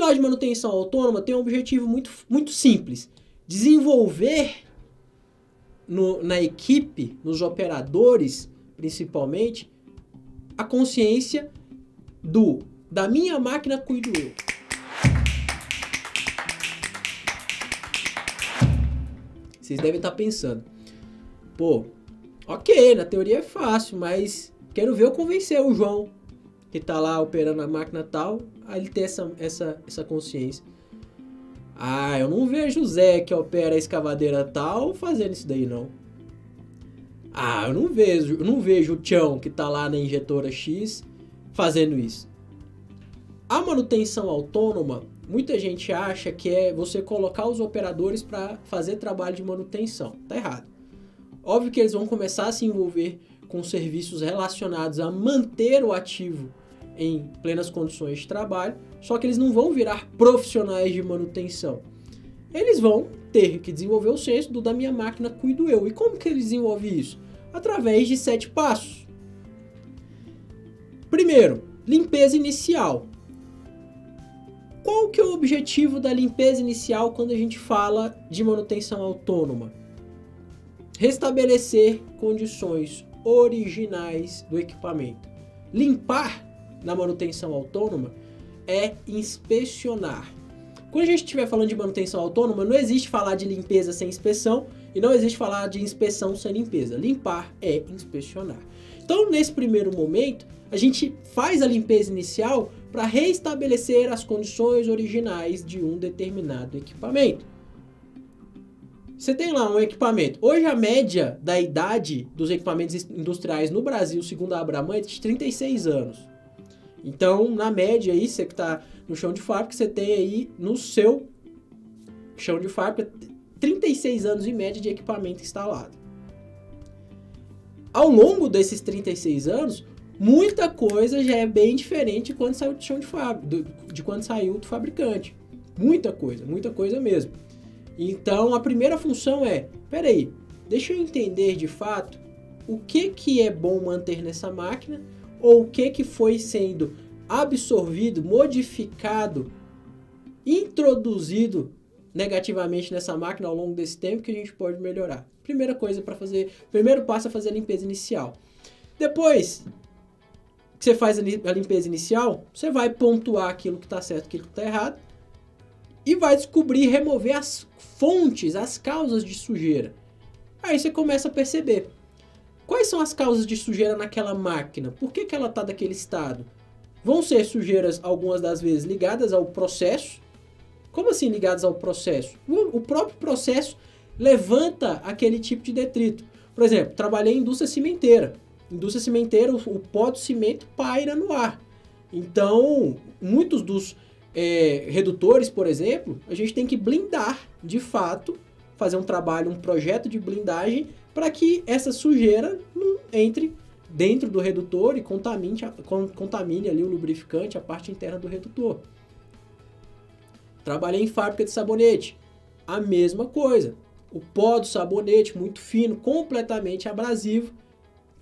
pilar de manutenção autônoma tem um objetivo muito, muito simples. Desenvolver na equipe, nos operadores, principalmente, a consciência da minha máquina cuido eu. Vocês devem estar pensando, pô, ok, na teoria é fácil, mas quero ver eu convencer o João, que tá lá operando a máquina tal, a ele ter essa consciência. Ah, eu não vejo o Zé, que opera a escavadeira tal, fazendo isso daí, não. Ah, eu não vejo o Tião, que tá lá na injetora X, fazendo isso. A manutenção autônoma, muita gente acha que é você colocar os operadores para fazer trabalho de manutenção. Tá errado. Óbvio que eles vão começar a se envolver com serviços relacionados a manter o ativo em plenas condições de trabalho, só que eles não vão virar profissionais de manutenção. Eles vão ter que desenvolver o senso da minha máquina cuido eu. E como que eles desenvolvem isso? Através de 7 passos. Primeiro, limpeza inicial. Qual que é o objetivo da limpeza inicial quando a gente fala de manutenção autônoma? Restabelecer condições originais do equipamento. Limpar na manutenção autônoma é inspecionar. Quando a gente estiver falando de manutenção autônoma, não existe falar de limpeza sem inspeção e não existe falar de inspeção sem limpeza. Limpar é inspecionar. Então, nesse primeiro momento, a gente faz a limpeza inicial para restabelecer as condições originais de um determinado equipamento. Você tem lá um equipamento. Hoje a média da idade dos equipamentos industriais no Brasil, segundo a Abraman, é de 36 anos. Então, na média aí, você que está no chão de fábrica, você tem aí no seu chão de fábrica 36 anos em média de equipamento instalado. Ao longo desses 36 anos, muita coisa já é bem diferente de quando saiu do chão de fábrica, de quando saiu do fabricante. Muita coisa mesmo. Então, a primeira função é, peraí, deixa eu entender de fato o que é bom manter nessa máquina ou o que foi sendo absorvido, modificado, introduzido negativamente nessa máquina ao longo desse tempo que a gente pode melhorar. Primeiro passo é fazer a limpeza inicial. Depois que você faz a limpeza inicial, você vai pontuar aquilo que está certo, aquilo que está errado e vai descobrir, remover as fontes, as causas de sujeira. Aí você começa a perceber quais são as causas de sujeira naquela máquina, por que ela está daquele estado. Vão ser sujeiras, algumas das vezes, ligadas ao processo. Como assim ligadas ao processo? O próprio processo levanta aquele tipo de detrito. Por exemplo, trabalhei em indústria cimenteira. Indústria cimenteira, o pó do cimento paira no ar. Então, muitos dos redutores, por exemplo, a gente tem que blindar, de fato, fazer um trabalho, um projeto de blindagem para que essa sujeira não entre dentro do redutor e contamine ali o lubrificante, a parte interna do redutor. Trabalhei em fábrica de sabonete, a mesma coisa. O pó do sabonete, muito fino, completamente abrasivo.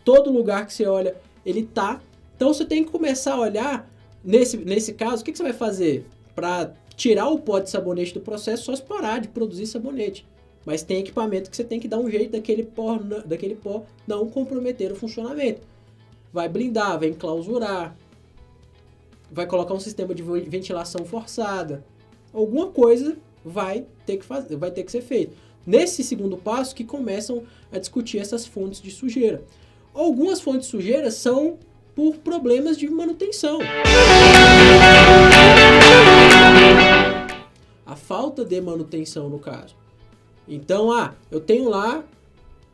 Todo lugar que você olha, ele tá. Então você tem que começar a olhar, nesse caso, o que você vai fazer? Para tirar o pó de sabonete do processo, só se parar de produzir sabonete. Mas tem equipamento que você tem que dar um jeito daquele pó não comprometer o funcionamento. Vai blindar, vai enclausurar, vai colocar um sistema de ventilação forçada. Alguma coisa vai ter que ser feito. Nesse segundo passo que começam a discutir essas fontes de sujeira. Algumas fontes de sujeira são por problemas de manutenção. A falta de manutenção, no caso. Então, eu tenho lá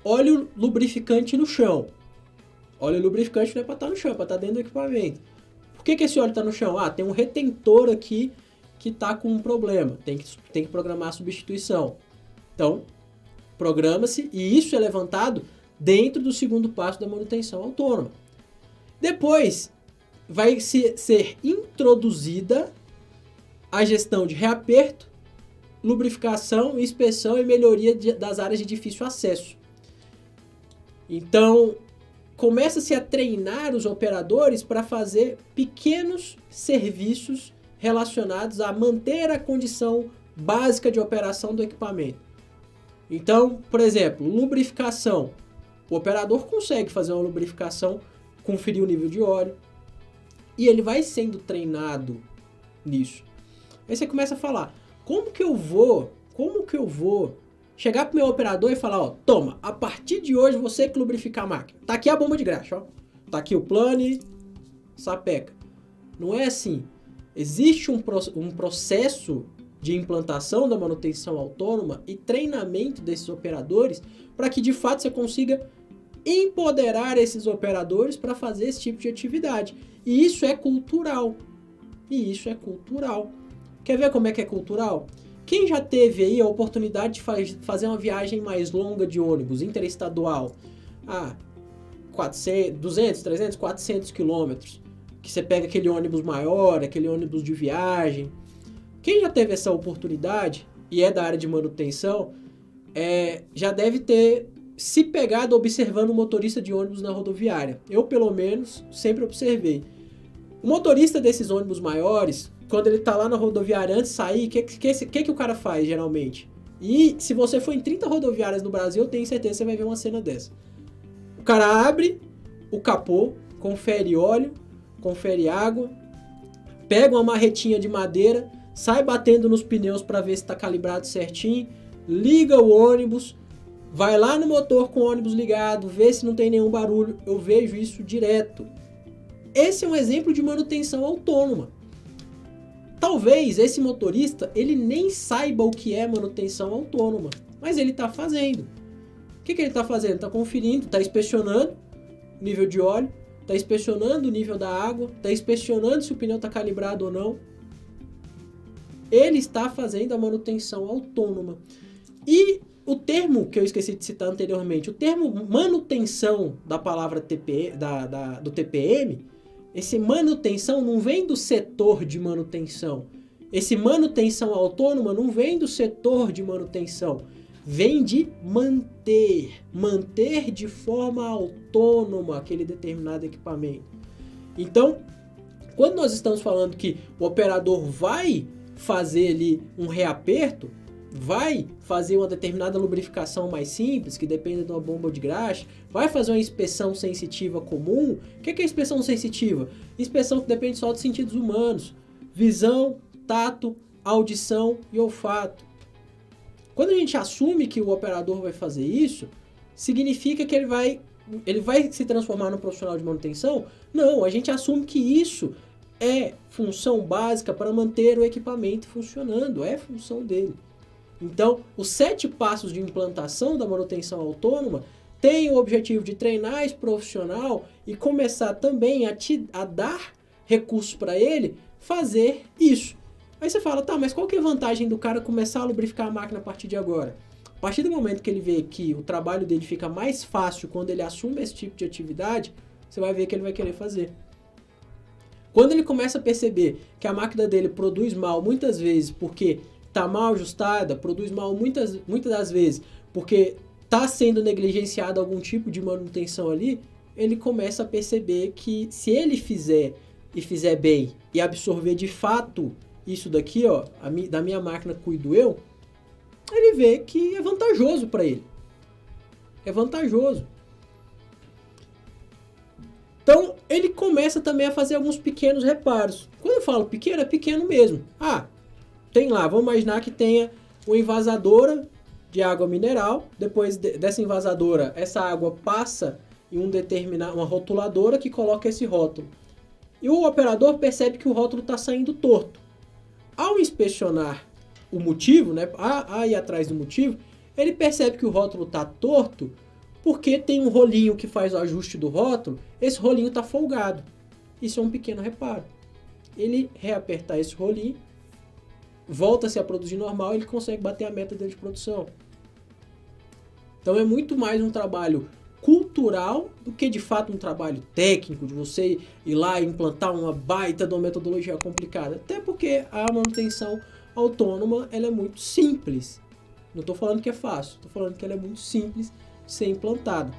óleo lubrificante no chão. Óleo lubrificante não é para estar no chão, é para estar dentro do equipamento. Por que esse óleo está no chão? Tem um retentor aqui que está com um problema. Tem que programar a substituição. Então, programa-se e isso é levantado dentro do segundo passo da manutenção autônoma. Depois, vai ser introduzida a gestão de reaperto, lubrificação, inspeção e melhoria das áreas de difícil acesso. Então, começa-se a treinar os operadores para fazer pequenos serviços relacionados a manter a condição básica de operação do equipamento. Então, por exemplo, lubrificação. O operador consegue fazer uma lubrificação, conferir o nível de óleo, e ele vai sendo treinado nisso. Aí você começa a falar, como que eu vou chegar pro meu operador e falar, ó, toma, a partir de hoje você que lubrificar a máquina. Tá aqui a bomba de graxa, ó. Tá aqui o plane, sapeca. Não é assim. Existe um processo de implantação da manutenção autônoma e treinamento desses operadores para que de fato você consiga empoderar esses operadores para fazer esse tipo de atividade. E isso é cultural. Quer ver como é que é cultural? Quem já teve aí a oportunidade de fazer uma viagem mais longa de ônibus interestadual? 200, 300, 400 quilômetros. Que você pega aquele ônibus maior, aquele ônibus de viagem. Quem já teve essa oportunidade e é da área de manutenção, já deve ter se pegado observando o motorista de ônibus na rodoviária. Eu, pelo menos, sempre observei. O motorista desses ônibus maiores, quando ele tá lá na rodoviária antes de sair, o que o cara faz, geralmente? E se você for em 30 rodoviárias no Brasil, eu tenho certeza que você vai ver uma cena dessa. O cara abre o capô, confere óleo, confere água, pega uma marretinha de madeira, sai batendo nos pneus para ver se está calibrado certinho, liga o ônibus, vai lá no motor com o ônibus ligado, vê se não tem nenhum barulho. Eu vejo isso direto. Esse é um exemplo de manutenção autônoma. Talvez esse motorista ele nem saiba o que é manutenção autônoma, mas ele está fazendo. O que ele está fazendo? Está conferindo, está inspecionando o nível de óleo, está inspecionando o nível da água, está inspecionando se o pneu está calibrado ou não. Ele está fazendo a manutenção autônoma. E o termo que eu esqueci de citar anteriormente, o termo manutenção da palavra do TPM, esse manutenção não vem do setor de manutenção. Esse manutenção autônoma não vem do setor de manutenção. Vem de manter de forma autônoma aquele determinado equipamento. Então, quando nós estamos falando que o operador vai fazer ali um reaperto, vai fazer uma determinada lubrificação mais simples, que depende de uma bomba de graxa, vai fazer uma inspeção sensitiva comum. O que é inspeção sensitiva? Inspeção que depende só dos sentidos humanos: visão, tato, audição e olfato. Quando a gente assume que o operador vai fazer isso, significa que ele vai se transformar num profissional de manutenção? Não, a gente assume que isso é função básica para manter o equipamento funcionando, é função dele. Então, os 7 passos de implantação da manutenção autônoma têm o objetivo de treinar esse profissional e começar também a dar recursos para ele fazer isso. Aí você fala, tá, mas qual que é a vantagem do cara começar a lubrificar a máquina a partir de agora? A partir do momento que ele vê que o trabalho dele fica mais fácil quando ele assume esse tipo de atividade, você vai ver que ele vai querer fazer. Quando ele começa a perceber que a máquina dele produz mal muitas vezes porque está mal ajustada, produz mal muitas das vezes porque está sendo negligenciado algum tipo de manutenção ali, ele começa a perceber que se ele fizer e fizer bem e absorver de fato isso daqui, ó, da minha máquina cuido eu, ele vê que é vantajoso para ele. É vantajoso. Então, ele começa também a fazer alguns pequenos reparos. Quando eu falo pequeno, é pequeno mesmo. Tem lá, vamos imaginar que tenha uma envasadora de água mineral. Depois dessa envasadora, essa água passa em uma rotuladora que coloca esse rótulo. E o operador percebe que o rótulo está saindo torto. Ao inspecionar o motivo, né, ir atrás do motivo, ele percebe que o rótulo está torto porque tem um rolinho que faz o ajuste do rótulo, esse rolinho está folgado. Isso é um pequeno reparo. Ele reapertar esse rolinho, volta-se a produzir normal, ele consegue bater a meta dele de produção. Então é muito mais um trabalho cultural do que de fato um trabalho técnico, de você ir lá e implantar uma baita de uma metodologia complicada. Até porque a manutenção autônoma ela é muito simples. Não estou falando que é fácil, estou falando que ela é muito simples de ser implantada.